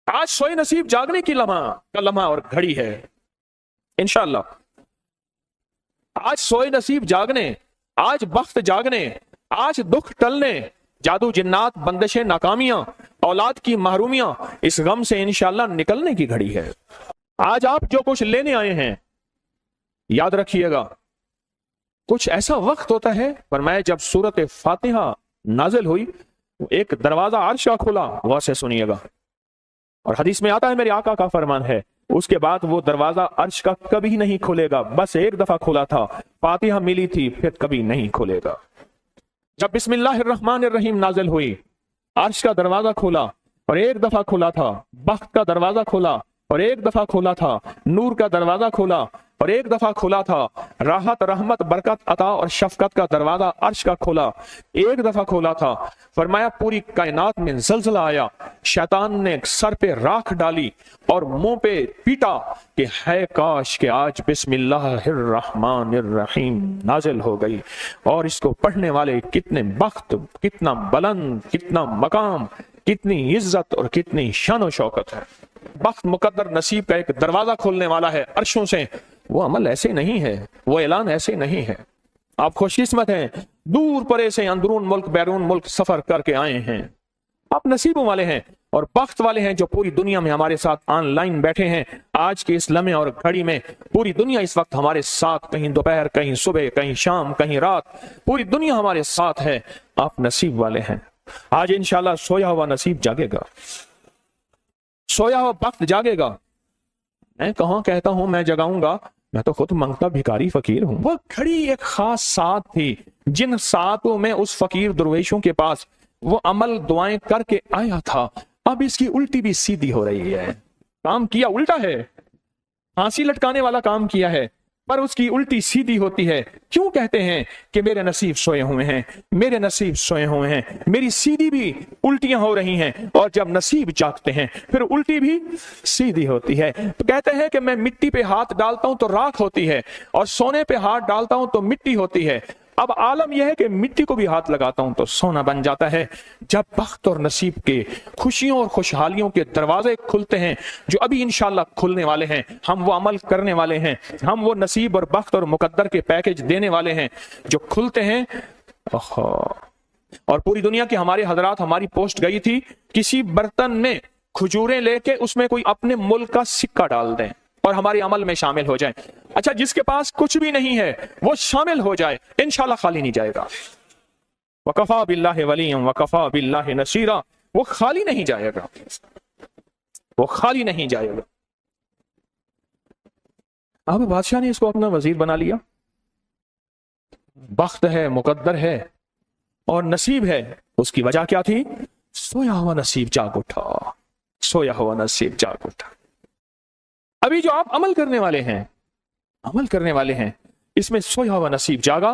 آج سوئے نصیب جاگنے کی لمحہ اور گھڑی ہے انشاءاللہ. آج سوئے نصیب جاگنے، آج بخت جاگنے، آج دکھ ٹلنے، جادو جنات بندشیں ناکامیاں، اولاد کی محرومیاں، اس غم سے انشاءاللہ نکلنے کی گھڑی ہے. آج آپ جو کچھ لینے آئے ہیں یاد رکھیے گا کچھ ایسا وقت ہوتا ہے. فرمایا جب سورت فاتحہ نازل ہوئی ایک دروازہ عرش کا کھلا، غور سے سنیے گا، اور حدیث میں آتا ہے میرے آقا کا فرمان ہے اس کے بعد وہ دروازہ عرش کا کبھی نہیں کھلے گا. بس ایک دفعہ کھلا تھا، فاتحہ ملی تھی، پھر کبھی نہیں کھلے گا. جب بسم اللہ الرحمن الرحیم نازل ہوئی عرش کا دروازہ کھولا اور ایک دفعہ کھلا تھا، بخت کا دروازہ کھولا اور ایک دفعہ کھولا تھا، نور کا دروازہ کھولا اور ایک دفعہ کھلا تھا، راحت رحمت برکت عطا اور شفقت کا دروازہ عرش کا کھولا ایک دفعہ کھولا تھا. فرمایا پوری کائنات میں زلزلہ آیا، شیطان نے سر پہ راکھ ڈالی اور منہ پہ پیٹا کہ ہے کاش کہ آج بسم اللہ الرحمن الرحیم نازل ہو گئی، اور اس کو پڑھنے والے کتنے بخت، کتنا بلند، کتنا مقام، کتنی عزت اور کتنی شان و شوکت ہے. بخت مقدر نصیب کا ایک دروازہ کھولنے والا ہے عرشوں سے. وہ عمل ایسے نہیں ہے، وہ اعلان ایسے نہیں ہے. آپ خوش قسمت ہیں، دور پرے سے اندرون ملک بیرون ملک سفر کر کے آئے ہیں. آپ نصیبوں والے ہیں اور بخت والے ہیں جو پوری دنیا میں ہمارے ساتھ آن لائن بیٹھے ہیں. آج کے اس لمحے اور گھڑی میں پوری دنیا اس وقت ہمارے ساتھ، کہیں دوپہر، کہیں صبح، کہیں شام، کہیں رات، پوری دنیا ہمارے ساتھ ہے. آپ نصیب والے ہیں. آج انشاءاللہ سویا ہوا نصیب جاگے گا، سویا ہوا وقت جاگے گا. میں کہاں کہتا ہوں میں جگاؤں گا، میں تو خود منگتا بھکاری فقیر ہوں. وہ گھڑی ایک خاص ساتھ تھی جن ساتوں میں اس فقیر درویشوں کے پاس وہ عمل دعائیں کر کے آیا تھا. اب اس کی الٹی بھی سیدھی ہو رہی ہے. کام کیا الٹا ہے، پھانسی لٹکانے والا کام کیا ہے، پر اس کی الٹی سیدھی ہوتی ہے. کیوں کہتے ہیں کہ میرے نصیب سوئے ہوئے ہیں، میرے نصیب سوئے ہوئے ہیں. میری سیدھی بھی الٹیاں ہو رہی ہیں، اور جب نصیب جاگتے ہیں پھر الٹی بھی سیدھی ہوتی ہے. تو کہتے ہیں کہ میں مٹی پہ ہاتھ ڈالتا ہوں تو راکھ ہوتی ہے، اور سونے پہ ہاتھ ڈالتا ہوں تو مٹی ہوتی ہے. اب عالم یہ ہے کہ مٹی کو بھی ہاتھ لگاتا ہوں تو سونا بن جاتا ہے. جب بخت اور نصیب کے خوشیوں اور خوشحالیوں کے دروازے کھلتے ہیں جو ابھی انشاءاللہ کھلنے والے ہیں، ہم وہ عمل کرنے والے ہیں، ہم وہ نصیب اور بخت اور مقدر کے پیکج دینے والے ہیں جو کھلتے ہیں. اور پوری دنیا کے ہمارے حضرات، ہماری پوسٹ گئی تھی کسی برتن میں کھجوریں لے کے اس میں کوئی اپنے ملک کا سکہ ڈال دیں اور ہمارے عمل میں شامل ہو جائیں. اچھا جس کے پاس کچھ بھی نہیں ہے وہ شامل ہو جائے، انشاءاللہ خالی نہیں جائے گا. وَكَفَى بِاللَّهِ وَلِيًّا وَكَفَى بِاللَّهِ نَصِيرًا. وہ خالی نہیں جائے گا، وہ خالی نہیں جائے گا. اب بادشاہ نے اس کو اپنا وزیر بنا لیا. بخت ہے، مقدر ہے اور نصیب ہے. اس کی وجہ کیا تھی؟ سویا ہوا نصیب جاگ اٹھا، سویا ہوا نصیب جاگ اٹھا. ابھی جو آپ عمل کرنے والے ہیں، عمل کرنے والے ہیں، اس میں سویا ہوا نصیب جاگا،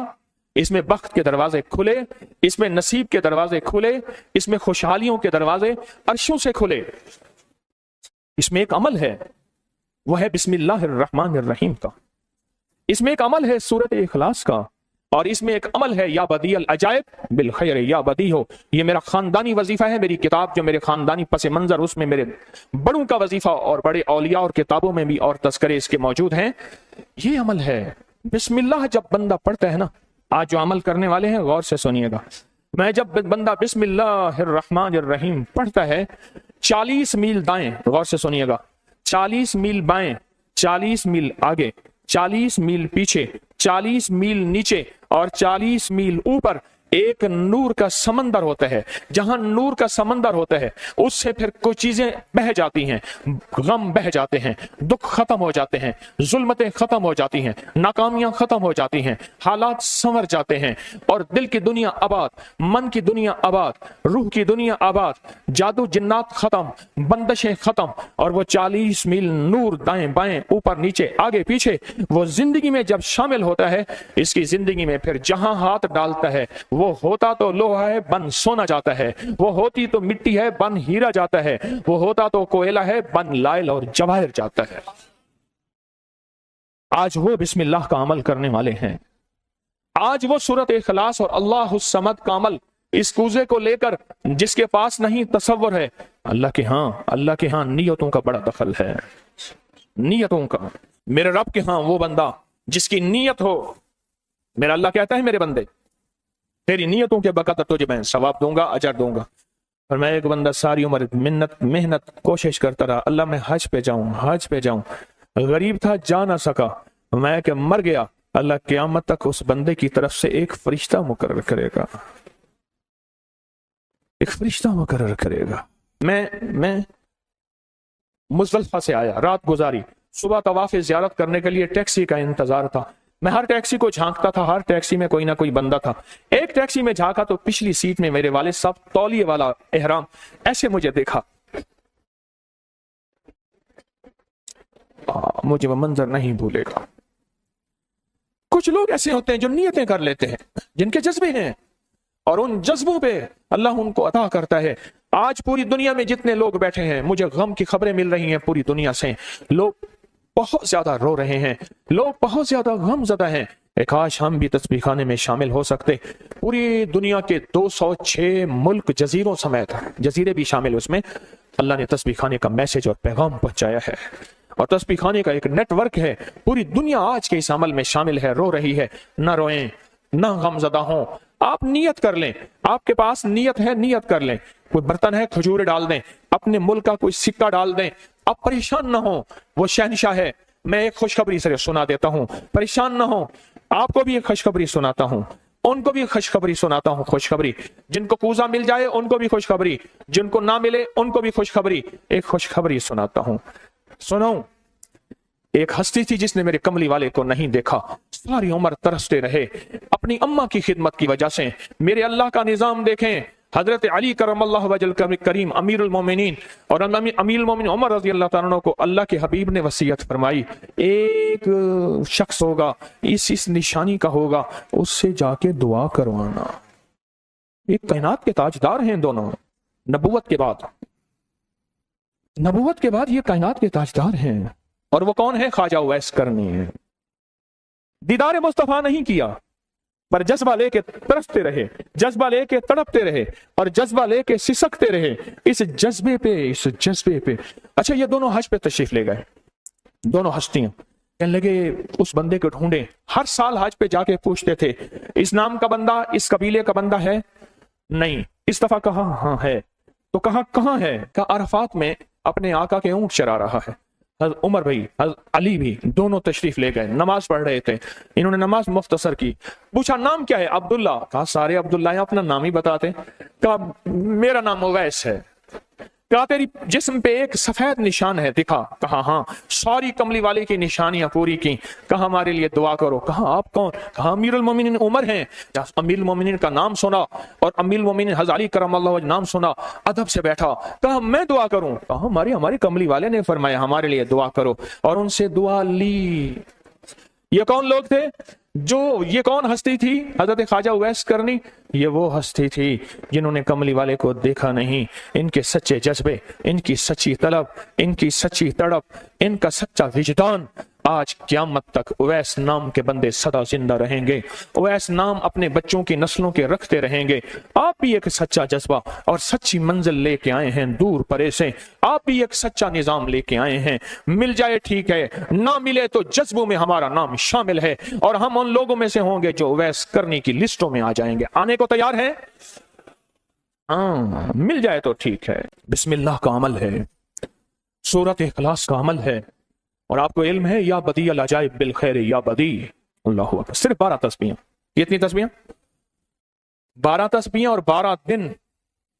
اس میں بخت کے دروازے کھلے، اس میں نصیب کے دروازے کھلے، اس میں خوشحالیوں کے دروازے عرشوں سے کھلے. اس میں ایک عمل ہے، وہ ہے بسم اللہ الرحمن الرحیم کا. اس میں ایک عمل ہے سورت اخلاص کا، اور اس میں ایک عمل ہے یا بدیع العجائب بالخیر یا بدیع ہو. یہ میرا خاندانی وظیفہ ہے. میری کتاب جو میرے خاندانی پس منظر، اس میں میرے بڑوں کا وظیفہ اور بڑے اولیاء اور کتابوں میں بھی اور تذکرے اس کے موجود ہیں. یہ عمل ہے بسم اللہ. جب بندہ پڑھتا ہے نا، آج جو عمل کرنے والے ہیں غور سے سنیے گا، میں جب بندہ بسم اللہ الرحمن الرحیم پڑھتا ہے 40 میل دائیں، غور سے سنیے گا، 40 میل بائیں، 40 میل آگے، 40 میل پیچھے، 40 میل نیچے اور 40 میل اوپر ایک نور کا سمندر ہوتا ہے. جہاں نور کا سمندر ہوتا ہے اس سے پھر کوئی چیزیں بہہ جاتی ہیں، غم بہہ جاتے ہیں، دکھ ختم ہو جاتے ہیں، ظلمتیں ختم ہو جاتی ہیں، ناکامیاں ختم ہو جاتی ہیں، حالات سنور جاتے ہیں، اور دل کی دنیا آباد، من کی دنیا آباد، روح کی دنیا آباد، جادو جنات ختم، بندشیں ختم، اور وہ 40 میل نور دائیں بائیں اوپر نیچے آگے پیچھے وہ زندگی میں جب شامل ہوتا ہے، اس کی زندگی میں پھر جہاں ہاتھ ڈالتا ہے وہ ہوتا تو لوہا ہے بن سونا جاتا ہے، وہ ہوتی تو مٹی ہے بن ہیرا جاتا ہے، وہ ہوتا تو کوئلہ ہے بن لائل اور جواہر جاتا ہے. آج وہ بسم اللہ کا عمل کرنے والے ہیں. آج وہ سورت اخلاص اور اللہ الصمد کا عمل इस कूजे को लेकर जिसके पास नहीं तसव्वुर है, अल्लाह के हाँ नीयतों का बड़ा दखल है, नीयतों का। मेरे रब के हाँ वो बंदा जिसकी नीयत हो, मेरा अल्लाह कहता है मेरे बंदे तेरी नीयतों के बकदर तुझे मैं सवाब दूंगा, अजर दूंगा। और मैं एक बंदा सारी उम्र मेहनत कोशिश करता रहा, अल्लाह मैं हज पे जाऊं, गरीब था जा ना सका, मैं कि मर गया, अल्लाह क़यामत तक उस बंदे की तरफ से एक फरिश्ता मुकर्रर करेगा, एक फरिश्ता मुकर्रर करेगा। मैं मुज़दलिफ़ा से आया, रात गुजारी, सुबह तवाफ़ ज़ियारत करने के लिए टैक्सी का इंतजार था। मैं हर टैक्सी को झांकता था, हर टैक्सी में कोई ना कोई बंदा था। एक टैक्सी में झांका तो पिछली सीट में मेरे वालिद साहब, तौलिए वाला एहराम, ऐसे मुझे देखा। मुझे वो मंजर नहीं भूलेगा। कुछ लोग ऐसे होते हैं जो नियतें कर लेते हैं, जिनके जज्बे हैं, और उन जज्बों पे अल्लाह उनको अता करता है। आज पूरी दुनिया में जितने लोग बैठे हैं, मुझे गम की खबरें मिल रही हैं पूरी दुनिया से, लोग बहुत ज्यादा रो रहे हैं, लोग बहुत ज्यादा गमज़दा हैं। काश हम भी तस्बीह खाने में शामिल हो सकते। पूरी दुनिया के 206 मुल्क जजीरों समेत, जजीरे भी शामिल, उसमें अल्लाह ने तस्बीह खाने का मैसेज और पैगाम पहुंचाया है, और तस्बीह खाने का एक नेटवर्क है। पूरी दुनिया आज के इस अमल में शामिल है, रो रही है। ना रोएं, ना गमज़दा हों, आप नियत कर लें। आपके पास नियत है, नियत कर लें। कोई बर्तन है, खजूर डाल दें, अपने मुल्क का कोई सिक्का डाल दें, आप परेशान ना हो। वो शहनशाह है। मैं एक खुशखबरी से सुना देता हूं, परेशान ना हो। आपको भी एक खुशखबरी सुनाता हूं, उनको भी खुशखबरी सुनाता हूं। खुशखबरी, जिनको कूजा मिल जाए उनको भी खुशखबरी, जिनको ना मिले उनको भी खुशखबरी। एक खुशखबरी सुनाता हूं, सुनो। एक हस्ती थी जिसने मेरे कमली वाले को नहीं देखा, सारी उम्र तरसते रहे अपनी अम्मा की खिदमत की वजह से। मेरे अल्लाह का निजाम देखें, हजरत अली करमल्लाहु वजल करीम अमीरुल मोमिनीन और अमीरुल मोमिनीन उमर रज़ी अल्लाह तआला अन्हु को अल्लाह के हबीब ने वसीयत फरमाई, एक शख्स होगा, इस निशानी का होगा, उससे जाके दुआ करवाना। एक कायनात के ताजदार हैं दोनों, नबूवत के बाद ये कायनात के ताजदार हैं। और वो कौन है? ख्वाजा उवैस करनी है। दीदार मुस्तफा नहीं किया, पर जज्बा लेके तरसते रहे, जज्बा लेके तड़पते रहे, और जज्बा लेके सिसकते रहे। इस जज्बे पे अच्छा, ये दोनों हज पे तशरीफ ले गए, दोनों हस्तियां। कहने लगे उस बंदे को ढूंढे। हर साल हज पे जाके पूछते थे, इस नाम का बंदा, इस कबीले का बंदा है? नहीं। इस दफा कहा हाँ है। तो कहा कहाँ है? कहा अरफात में अपने आका के ऊंट चरा रहा है। उमर भाई, अली भी, दोनों तशरीफ ले गए, नमाज पढ़ रहे थे। इन्होंने नमाज मुख्तसर की। पूछा नाम क्या है? अब्दुल्ला। कहा सारे अब्दुल्ला हैं, अपना नाम ही बताते। कहा मेरा नाम उवैस है। कहा तेरी जिस्म पे एक सफेद निशान है, दिखा। कहा हाँ। सारी कमली वाले की निशानियां पूरी की। कहा हमारे लिए दुआ करो। कहा आप कौन? कहा अमीरुल मोमिनीन उमर हैं। अमीरुल मोमिनीन का नाम सुना और अमीरुल मोमिनीन हज़रत अली करमल्लाहु वजह नाम सुना, अदब से बैठा। कहा मैं दुआ करूं? कहा हमारे कमली वाले ने फरमाया हमारे लिए दुआ करो, और उनसे दुआ ली। ये कौन लोग थे? ये कौन हस्ती थी? हजरत ख्वाजा उवैस करनी। ये वो हस्ती थी जिन्होंने कमली वाले को देखा नहीं। इनके सच्चे जज्बे, इनकी सच्ची तलब, इनकी सच्ची तड़प, इनका सच्चा विजदान, आज क़यामत तक उवैस नाम के बंदे सदा जिंदा रहेंगे। उवैस नाम अपने बच्चों की नस्लों के रखते रहेंगे। आप भी एक सच्चा जज्बा और सच्ची मंजिल लेके आए हैं दूर परे से। आप भी एक सच्चा निजाम लेके आए हैं। मिल जाए ठीक है, ना मिले तो जज्बों में हमारा नाम शामिल है, और हम उन लोगों में से होंगे जो उवैस करने की लिस्टों में आ जाएंगे। आने को तैयार है? हाँ, मिल जाए तो ठीक है। बिस्मिल्लाह का अमल है, सूरत इखलास का अमल है, और आपको इल्म है या बदी अल अजाइब बिल खैर या बदी। अल्लाहु अकबर। सिर्फ 12 तस्बीहां। कितनी तस्बीहां? 12 तस्बीहां और 12 दिन।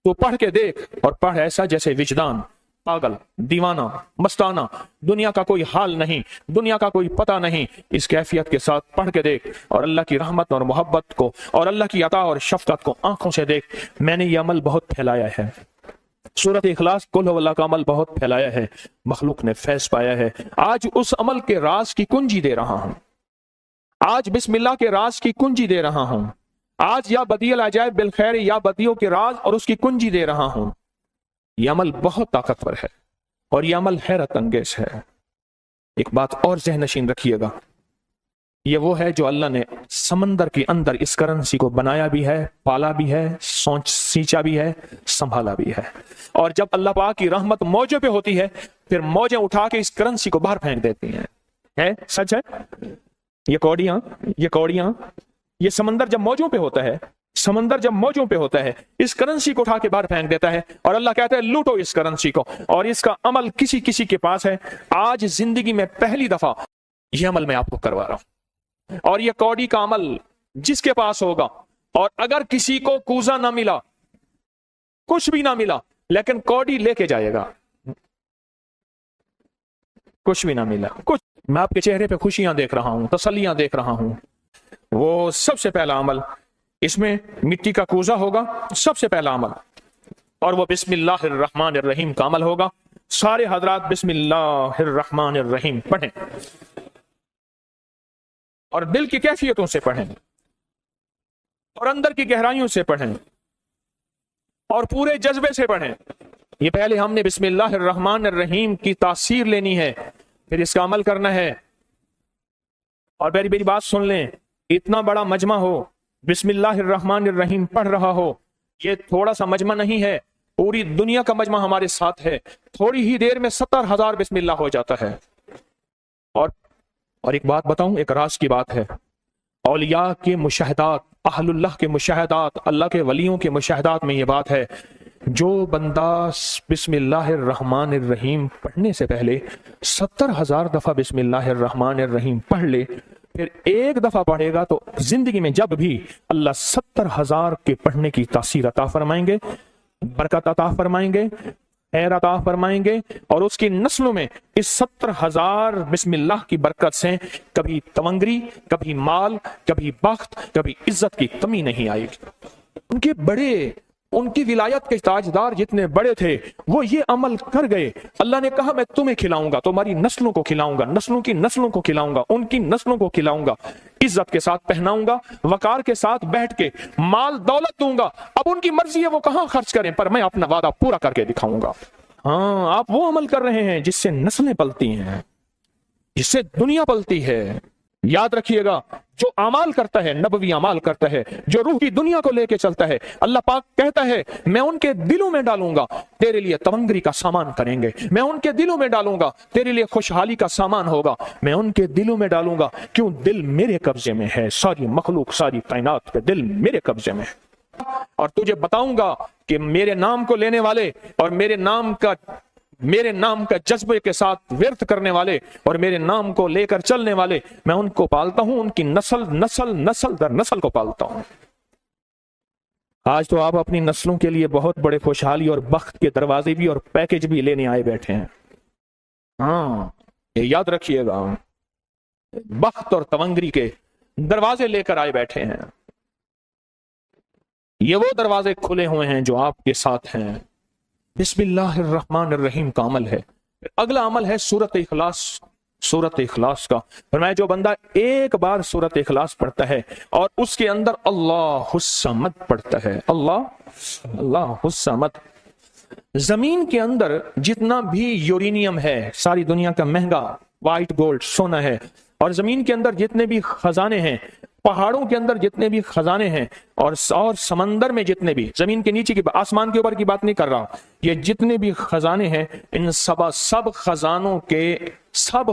तो पढ़ के देख, और पढ़ ऐसा जैसे विजदान, पागल, दीवाना, मस्ताना, दुनिया का कोई हाल नहीं, दुनिया का कोई पता नहीं, इस कैफियत के साथ पढ़ के देख, और अल्लाह की रहमत और मोहब्बत को और अल्लाह की अता और शफकत को आंखों से देख। मैंने ये अमल बहुत फैलाया है, सूरत इखलास कुल हुवल्लाह का अमल बहुत फैलाया है, मखलूक ने फैज़ पाया है। आज उस अमल के राज की कुंजी दे रहा हूं, आज बिस्मिल्लाह के राज की कुंजी दे रहा हूं, आज या बदियल अजाइब बिल खैर या बदियों के राज और उसकी कुंजी दे रहा हूं। यह अमल बहुत ताकतवर है और यह अमल हैरत अंगेज है। एक बात और ज़हन नशीन रखिएगा, یہ وہ ہے جو اللہ نے سمندر کے اندر اس کرنسی کو بنایا بھی ہے، پالا بھی ہے، سینچا بھی ہے، سنبھالا بھی ہے۔ اور جب اللہ پاک کی رحمت موجوں پہ ہوتی ہے پھر موجیں اٹھا کے اس کرنسی کو باہر پھینک دیتی ہیں۔ ہے سچ ہے؟ یہ کوڑیاں یہ سمندر جب موجوں پہ ہوتا ہے، سمندر جب موجوں پہ ہوتا ہے اس کرنسی کو اٹھا کے باہر پھینک دیتا ہے، اور اللہ کہتا ہے لوٹو اس کرنسی کو، اور اس کا عمل کسی کسی کے پاس ہے۔ آج زندگی میں پہلی دفعہ یہ عمل میں آپ کو کروا رہا ہوں، اور یہ کوڑی کا عمل جس کے پاس ہوگا، اور اگر کسی کو کوزہ نہ ملا، کچھ بھی نہ ملا، لیکن کوڑی لے کے جائے گا، کچھ بھی نہ ملا، کچھ، میں آپ کے چہرے پہ خوشیاں دیکھ رہا ہوں، تسلیاں دیکھ رہا ہوں، وہ سب سے پہلا عمل اس میں مٹی کا کوزہ ہوگا، سب سے پہلا عمل، اور وہ بسم اللہ الرحمن الرحیم کا عمل ہوگا۔ سارے حضرات بسم اللہ الرحمن الرحیم پڑھیں، اور دل کی کیفیتوں سے پڑھیں، اور اندر کی گہرائیوں سے پڑھیں، اور پورے جذبے سے پڑھیں۔ یہ پہلے ہم نے بسم اللہ الرحمن الرحیم کی تاثیر لینی ہے، پھر اس کا عمل کرنا ہے۔ اور میری بات سن لیں، اتنا بڑا مجمع ہو، بسم اللہ الرحمن الرحیم پڑھ رہا ہو، یہ تھوڑا سا مجمع نہیں ہے، پوری دنیا کا مجمع ہمارے ساتھ ہے، تھوڑی ہی دیر میں 70,000 بسم اللہ ہو جاتا ہے۔ اور ایک بات بتاؤں، ایک راز کی بات ہے، اولیاء کے مشاہدات، اہل اللہ کے مشاہدات، اللہ کے ولیوں کے مشاہدات میں یہ بات ہے، جو بندہ بسم اللہ الرحمن الرحیم پڑھنے سے پہلے 70,000 دفعہ بسم اللہ الرحمن الرحیم پڑھ لے، پھر ایک دفعہ پڑھے گا تو زندگی میں جب بھی اللہ 70,000 کے پڑھنے کی تاثیر عطا فرمائیں گے، برکت عطا فرمائیں گے، خیر عطا فرمائیں گے، اور اس کی نسلوں میں اس 70,000 بسم اللہ کی برکت سے کبھی تونگری، کبھی مال، کبھی بخت، کبھی عزت کی کمی نہیں آئے گی۔ ان کی ولایت کے تاجدار جتنے بڑے تھے وہ یہ عمل کر گئے، اللہ نے کہا میں تمہیں کھلاؤں گا، تمہاری نسلوں کو کھلاؤں گا، نسلوں کی نسلوں کو کھلاؤں گا، ان کی نسلوں کو کھلاؤں گا، عزت کے ساتھ پہناؤں گا، وقار کے ساتھ بیٹھ کے مال دولت دوں گا، اب ان کی مرضی ہے وہ کہاں خرچ کریں، پر میں اپنا وعدہ پورا کر کے دکھاؤں گا۔ ہاں، آپ وہ عمل کر رہے ہیں جس سے نسلیں پلتی ہیں، جس سے دنیا پلتی ہے۔ یاد رکھیے گا، جو اعمال کرتا ہے، نبوی اعمال کرتا ہے، جو روح کی دنیا کو لے کے چلتا ہے، اللہ پاک کہتا ہے میں ان کے دلوں میں ڈالوں گا تیرے لیے تونگری کا سامان کریں گے، میں ان کے دلوں میں ڈالوں گا تیرے لیے خوشحالی کا سامان ہوگا، میں ان کے دلوں میں ڈالوں گا، کیوں؟ دل میرے قبضے میں ہے، ساری مخلوق، ساری کائنات کے دل میرے قبضے میں ہے۔ اور تجھے بتاؤں گا کہ میرے نام کو لینے والے اور میرے نام کا جذبے کے ساتھ ورد کرنے والے اور میرے نام کو لے کر چلنے والے، میں ان کو پالتا ہوں، ان کی نسل در نسل کو پالتا ہوں۔ آج تو آپ اپنی نسلوں کے لیے بہت بڑے خوشحالی اور بخت کے دروازے بھی اور پیکج بھی لینے آئے بیٹھے ہیں۔ ہاں، یہ یاد رکھیے گا، بخت اور تونگری کے دروازے لے کر آئے بیٹھے ہیں۔ یہ وہ دروازے کھلے ہوئے ہیں جو آپ کے ساتھ ہیں۔ بسم اللہ الرحمن الرحیم کا عمل ہے۔ اگلا عمل ہے سورۃ اخلاص کا۔ فرمایا جو بندہ ایک بار سورۃ اخلاص پڑھتا ہے اور اس کے اندر اللہ الصمد پڑھتا ہے، اللہ الصمد، زمین کے اندر جتنا بھی یورینیم ہے، ساری دنیا کا مہنگا وائٹ گولڈ سونا ہے، اور زمین کے اندر جتنے بھی خزانے ہیں، پہاڑوں کے اندر جتنے بھی خزانے ہیں، اور سمندر میں جتنے بھی، زمین کے نیچے کی، آسمان کے اوپر کی بات نہیں کر رہا، یہ جتنے بھی خزانے ہیں، ان سب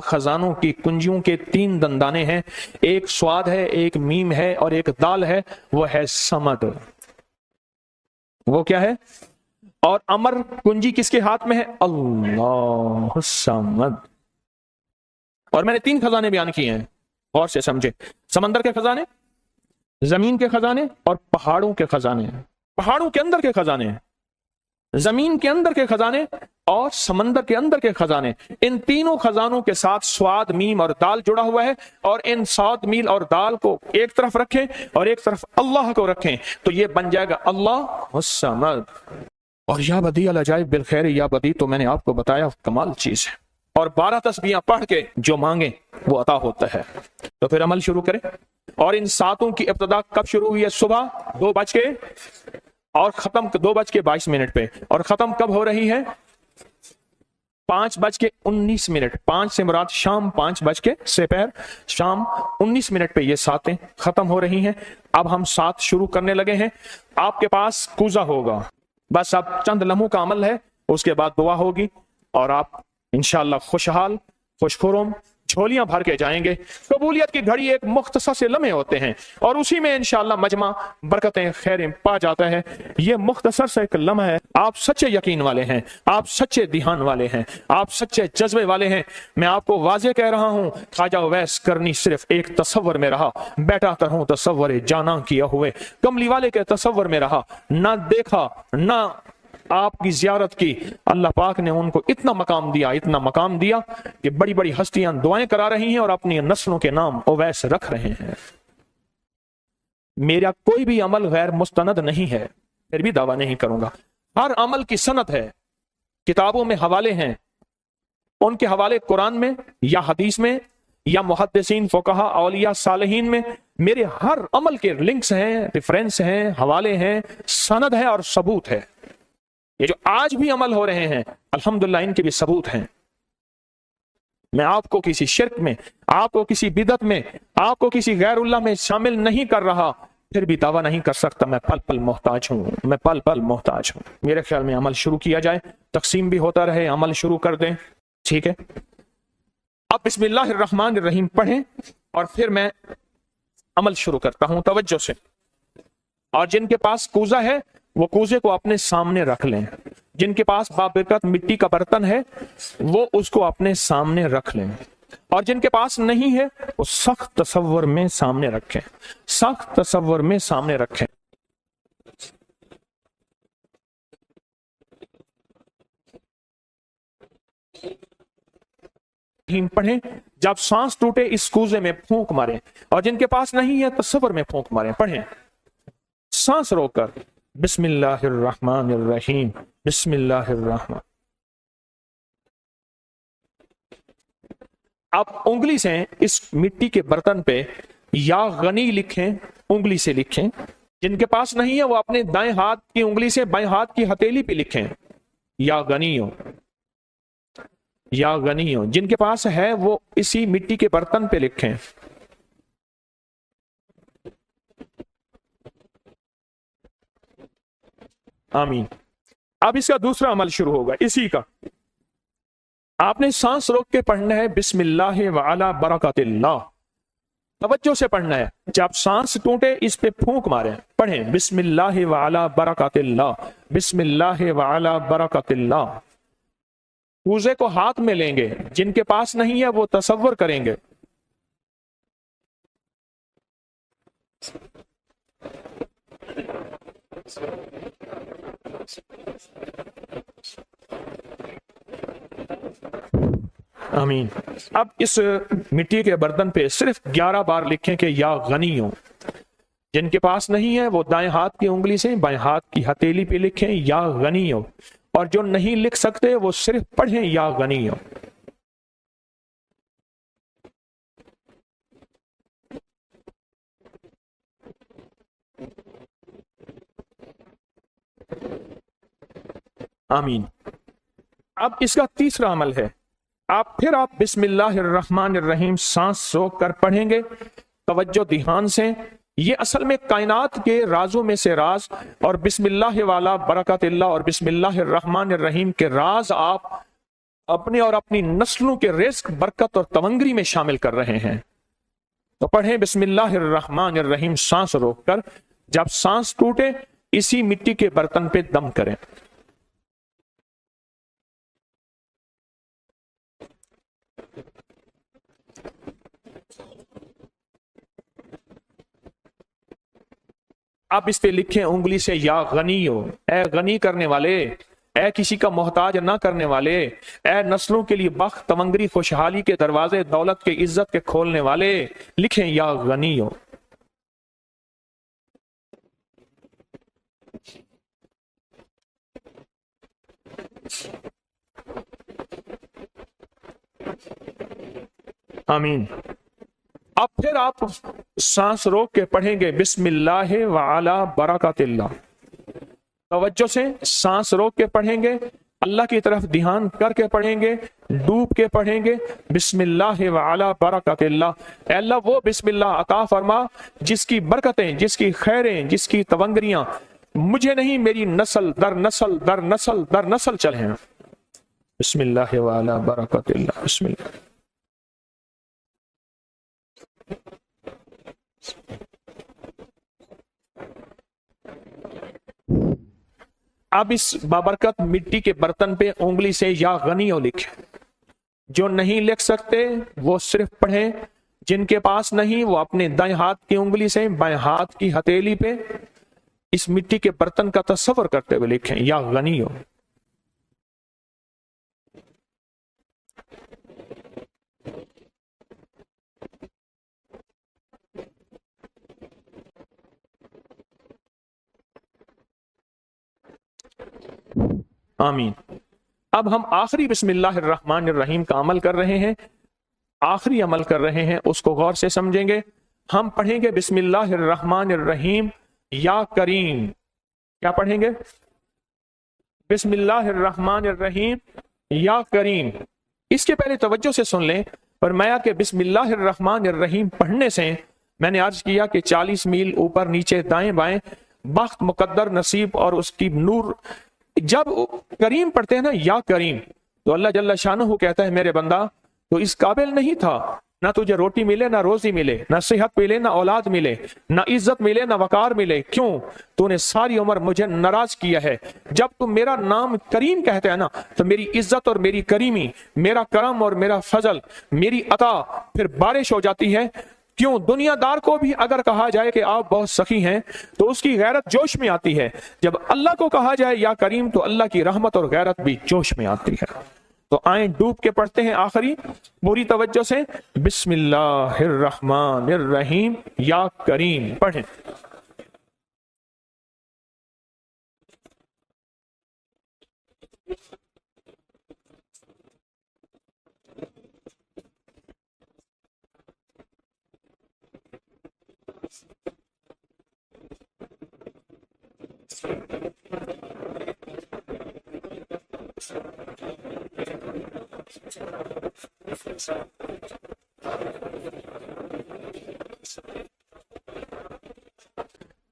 خزانوں کی کنجیوں کے 3 دندانے ہیں، ایک سواد ہے، ایک میم ہے، اور ایک دال ہے، وہ ہے سمد۔ وہ کیا ہے؟ اور امر کنجی کس کے ہاتھ میں ہے؟ اللہ الصمد۔ اور میں نے 3 خزانے بیان کیے ہیں، غور سے سمجھے، سمندر کے خزانے، زمین کے خزانے، اور پہاڑوں کے خزانے، پہاڑوں کے اندر کے خزانے، زمین کے اندر کے خزانے، اور سمندر کے اندر کے خزانے۔ ان تینوں خزانوں کے ساتھ سواد، میم اور دال جڑا ہوا ہے، اور ان سواد، میم اور دال کو ایک طرف رکھیں اور ایک طرف اللہ کو رکھیں تو یہ بن جائے گا اللہ الصمد۔ اور یا بدی العجائب بالخیر یا بدی، تو میں نے آپ کو بتایا کمال چیز ہے، اور 12 تسبیحاں پڑھ کے جو مانگیں وہ عطا ہوتا ہے۔ تو پھر عمل شروع کریں۔ اور ان 7 کی ابتدا کب شروع ہوئی ہے؟ صبح 2 بج کے اور ختم 2:22 پہ، اور ختم کب ہو رہی ہے؟ 5:19, 5 से मुराद शाम 5 बज के सपहर शाम 19 मिनट पे ये सातें खत्म हो रही हैं। अब हम सात शुरू करने लगे हैं। आपके पास कूजा होगा, बस अब चंद लम्हों का अमल है, उसके बाद दुआ होगी और आप इंशाअल्लाह खुशहाल खुशखुरम झोलियां भर के जाएंगे। कबूलियत की घड़ी एक मुख्तसर से लम्हे होते हैं और उसी में इंशाअल्लाह मजमा बरकतें खैरें पा जाता है। ये मुख्तसर से एक लम्हा है। आप सच्चे यकीन वाले हैं, आप सच्चे ध्यान वाले हैं, आप सच्चे जज्बे वाले हैं। मैं आपको वाजे कह रहा हूं, ख्वाजा उवैस करनी सिर्फ एक तसव्वुर में रहा, बैठा तरहूं तसव्वुर जाना किया हुए कमली वाले के तसव्वुर में रहा, ना देखा ना आपकी जियारत की। अल्लाह पाक ने उनको इतना मकाम दिया, इतना मकाम दिया कि बड़ी बड़ी हस्तियां दुआएं करा रही हैं और अपनी नस्लों के नाम ओवैस रख रहे हैं। मेरा कोई भी अमल गैर मुस्तनद नहीं है, फिर भी दावा नहीं करूंगा। हर अमल की सनद है, किताबों में हवाले हैं, उनके हवाले कुरान में या हदीस में या मुहद्दिसीन फुकहा औलिया सालिहीन में। मेरे हर अमल के लिंक्स हैं, रेफरेंस हैं, हवाले हैं, सनद है और सबूत है। ये जो आज भी अमल हो रहे हैं अल्हम्दुलिल्लाह इनके भी सबूत हैं। मैं आपको किसी शिर्क में, आपको किसी बिदत में, आपको किसी गैरुल्लाह में शामिल नहीं कर रहा, फिर भी दावा नहीं कर सकता मैं पल पल मोहताज हूं, मैं पल पल मोहताज हूं। मेरे ख्याल में अमल शुरू किया जाए, तकसीम भी होता रहे, अमल शुरू कर दें, ठीक है। अब बिस्मिल्लाहिर्रहमानिर्रहीम पढ़ें और फिर मैं अमल शुरू करता हूं तवज्जो से। और जिनके पास कूजा है वो कूजे को अपने सामने रख लें, जिनके पास बाबरकत मिट्टी का बर्तन है वो उसको अपने सामने रख लें, और जिनके पास नहीं है वो सख्त तसव्वुर में सामने रखें, सख्त तसव्वुर में सामने रखें। पढ़ें, जब सांस टूटे इस कूजे में फूंक मारें, और जिनके पास नहीं है तसव्वुर में फूंक मारें। पढ़ें सांस रोककर, बिस्मिल्लाहिर्रहमानिर्रहीम, बिस्मिल्लाहिर्रहमान। आप उंगली से इस मिट्टी के बर्तन पे या गनी लिखें, उंगली से लिखें। जिनके पास नहीं है वो अपने दाएं हाथ की उंगली से बाएं हाथ की हथेली पे लिखें, या गनियो, या गनियो। जिनके पास है वो इसी मिट्टी के बर्तन पे लिखें। आमीन। अब इसका दूसरा अमल शुरू होगा इसी का। आपने सांस रोक के पढ़ना है बिस्मिल्लाह व अला बरकतिल्लाह, तवज्जो से पढ़ना है। जब सांस टूटे इस पे फूंक मारें। पढ़ें बिस्मिल्लाह व अला बरकतिल्लाह, बिस्मिल्लाह व अला बरकतिल्लाह। कूजे को हाथ में लेंगे, जिनके पास नहीं है वो तसव्वुर करेंगे आमीन। अब इस मिट्टी के बर्तन पे सिर्फ 11 बार लिखें कि या गनियो। जिनके पास नहीं है वो दाएं हाथ की उंगली से बाएं हाथ की हथेली पे लिखें या गनियो, और जो नहीं लिख सकते वो सिर्फ पढ़ें या गनियो। आमीन। अब इसका तीसरा अमल है, आप बिस्मिल्लाहिर्रहमानिर्रहीम सांस रोक कर पढ़ेंगे, तवज्जो ध्यान से। ये असल में कायनात के राजों में से राज, और बिस्मिल्लाह वाला बरकतिल्लाह और बिस्मिल्लाहिर्रहमानिर्रहीम के राज आप अपने और अपनी नस्लों के रिस्क, बरकत और तवंगरी में शामिल कर रहे हैं। तो पढ़ें बिस्मिल्लाहिर्रहमानिर्रहीम सांस रोक कर। जब सांस टूटे इसी मिट्टी के बर्तन पे दम करें। आप इस पे लिखें उंगली से या गनियो, ए गनी करने वाले, ए किसी का मोहताज ना करने वाले, ए नस्लों के लिए बख्त तमंगरी खुशहाली के दरवाजे, दौलत के इज्जत के खोलने वाले। लिखें या गनियो। आमीन। अब फिर आप सांस रोक के पढ़ेंगे बिस्मिल्लाह व अला बरकतिल्लाह। तवज्जो से सांस रोक के पढ़ेंगे अल्लाह की तरफ ध्यान करके पढ़ेंगे, डूब के पढ़ेंगे। बिस्मिल्लाह व अला बरकतिल्लाह, ऐ अल्लाह वो बिस्मिल्लाह अता फरमा जिसकी बरकतें, जिसकी खैरें, जिसकी तवंगरियां मुझे नहीं मेरी नस्ल दर नस्ल दर नस्ल दर नस्ल चले हैं। बिस्मिल्लाह व अला बरकतिल्लाह। बिस्मिल्लाह। अब इस बाबरकत मिट्टी के बर्तन पे उंगली से या गनियो लिखे। जो नहीं लिख सकते वो सिर्फ पढ़ें, जिनके पास नहीं वो अपने दाएं हाथ की उंगली से बाएं हाथ की हथेली पे इस मिट्टी के बर्तन का तस्वर करते हुए लिखें, या गनियो। आमीन। अब हम आखिरी बिस्मिल्लाहिर्रहमानिर्रहीम का अमल कर रहे हैं, आखिरी अमल कर रहे हैं, उसको गौर से समझेंगे। हम पढ़ेंगे बिस्मिल्लाहिर्रहमानिर्रहीम या करीम। क्या पढ़ेंगे? बिस्मिल्लाहिर्रहमानिर्रहीम या करीम। इसके पहले तवज्जो से सुन लें, फरमाया कि बिस्मिल्लाहिर्रहमानिर्रहीम पढ़ने से मैंने अर्ज किया कि 40 मील ऊपर नीचे दाएं बाएं बख्त, मुकद्दर, नसीब और उसकी नूर। जब करीम पढ़ते हैं ना, या करीम, तो अल्लाह जल्ला शानहू कहता है मेरे बंदा तो इस काबिल नहीं था, ना तुझे रोटी मिले, ना रोजी मिले, ना सेहत मिले, ना औलाद मिले, ना इज्जत मिले, ना वकार मिले। क्यों? तूने सारी उम्र मुझे नाराज किया है। जब तुम मेरा नाम करीम कहते हैं ना, तो मेरी इज्जत और मेरी करीमी, मेरा करम और मेरा फजल, मेरी अता फिर बारिश हो जाती है। क्यों? दुनियादार को भी अगर कहा जाए कि आप बहुत सखी हैं तो उसकी गैरत जोश में आती है। जब अल्लाह को कहा जाए या करीम तो अल्लाह की रहमत और गैरत भी जोश में आती है। तो आए डूब के पढ़ते हैं आखिरी पूरी तवज्जो से, बिस्मिल्लाहिर्रहमानिर्रहीम या करीम पढ़ें।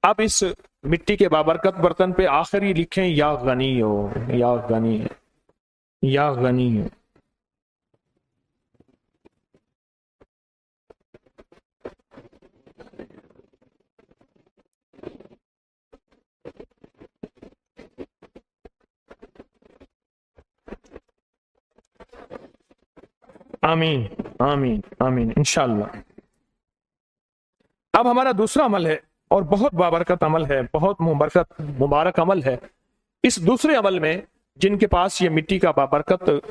अब इस मिट्टी के बाबरकत बर्तन पे आखिरी लिखें या गनी हो, या गनी, या गनी। आमीन आमीन आमीन इंशाअल्लाह। अब हमारा दूसरा अमल है और बहुत बाबरकत अमल है, बहुत मुबारक अमल है। इस दूसरे अमल में जिनके पास ये मिट्टी का बाबरकत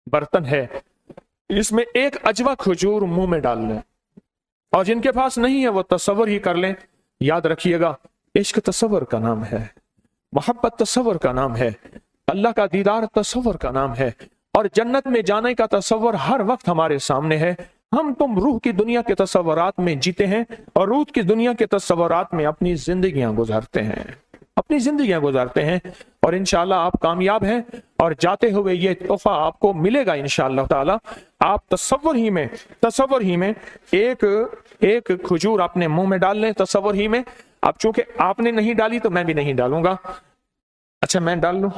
बर्तन है, इसमें एक अजवा खजूर मुंह में डाल लें, और जिनके पास नहीं है वो तसव्वुर ही कर लें। याद रखिएगा, इश्क तसव्वुर का नाम है, मोहब्बत तसव्वुर का नाम है, अल्लाह का दीदार तसव्वुर का नाम है, और जन्नत में जाने का तसव्वुर हर वक्त हमारे सामने है। हम तुम रूह की दुनिया के तसव्वुरात में जीते हैं और रूह की दुनिया के तसव्वुरात में अपनी जिंदगियां गुजारते हैं, अपनी जिंदगियां गुजारते हैं, और इंशाअल्लाह आप कामयाब हैं और जाते हुए ये तोहफा आपको मिलेगा इंशाअल्लाह ताला। आप तसव्वुर ही में एक खजूर अपने मुंह में डाल लें, तसव्वुर ही में। अब चूंकि आपने नहीं डाली तो मैं भी नहीं डालूंगा। अच्छा मैं डाल लूं?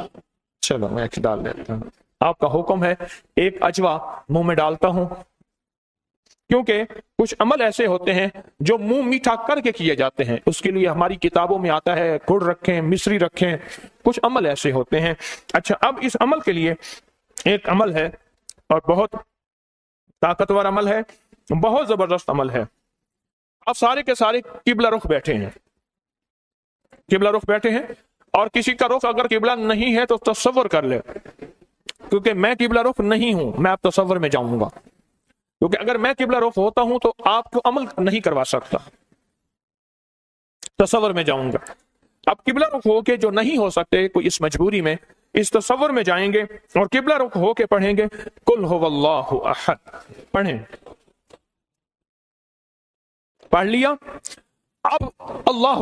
चलो मैं डाल देता हूं, आपका हुक्म है। एक अजवा मुंह में डालता हूं, क्योंकि कुछ अमल ऐसे होते हैं जो मुंह मीठा करके किए जाते हैं, उसके लिए हमारी किताबों में आता है गुड़ रखें, मिश्री रखें, कुछ अमल ऐसे होते हैं। अच्छा, अब इस अमल के लिए एक अमल है और बहुत ताकतवर अमल है, बहुत जबरदस्त अमल है। अब सारे के सारे किबला रुख बैठे हैं, किबला रुख बैठे हैं, और किसी का रुख अगर किबला नहीं है तो तसव्वुर कर ले, क्योंकि मैं किबला रुख नहीं हूं, मैं अब तसव्वुर में जाऊंगा, क्योंकि अगर मैं किबला रुख होता हूं तो आपको अमल नहीं करवा सकता, तसव्वुर में जाऊंगा। अब किबला रुख होके जो नहीं हो सकते, कोई इस मजबूरी में इस तसव्वुर में जाएंगे और किबला रुख होके पढ़ेंगे कुल हुवल्लाहु अहद। पढ़ें, पढ़ लिया? अब अल्लाह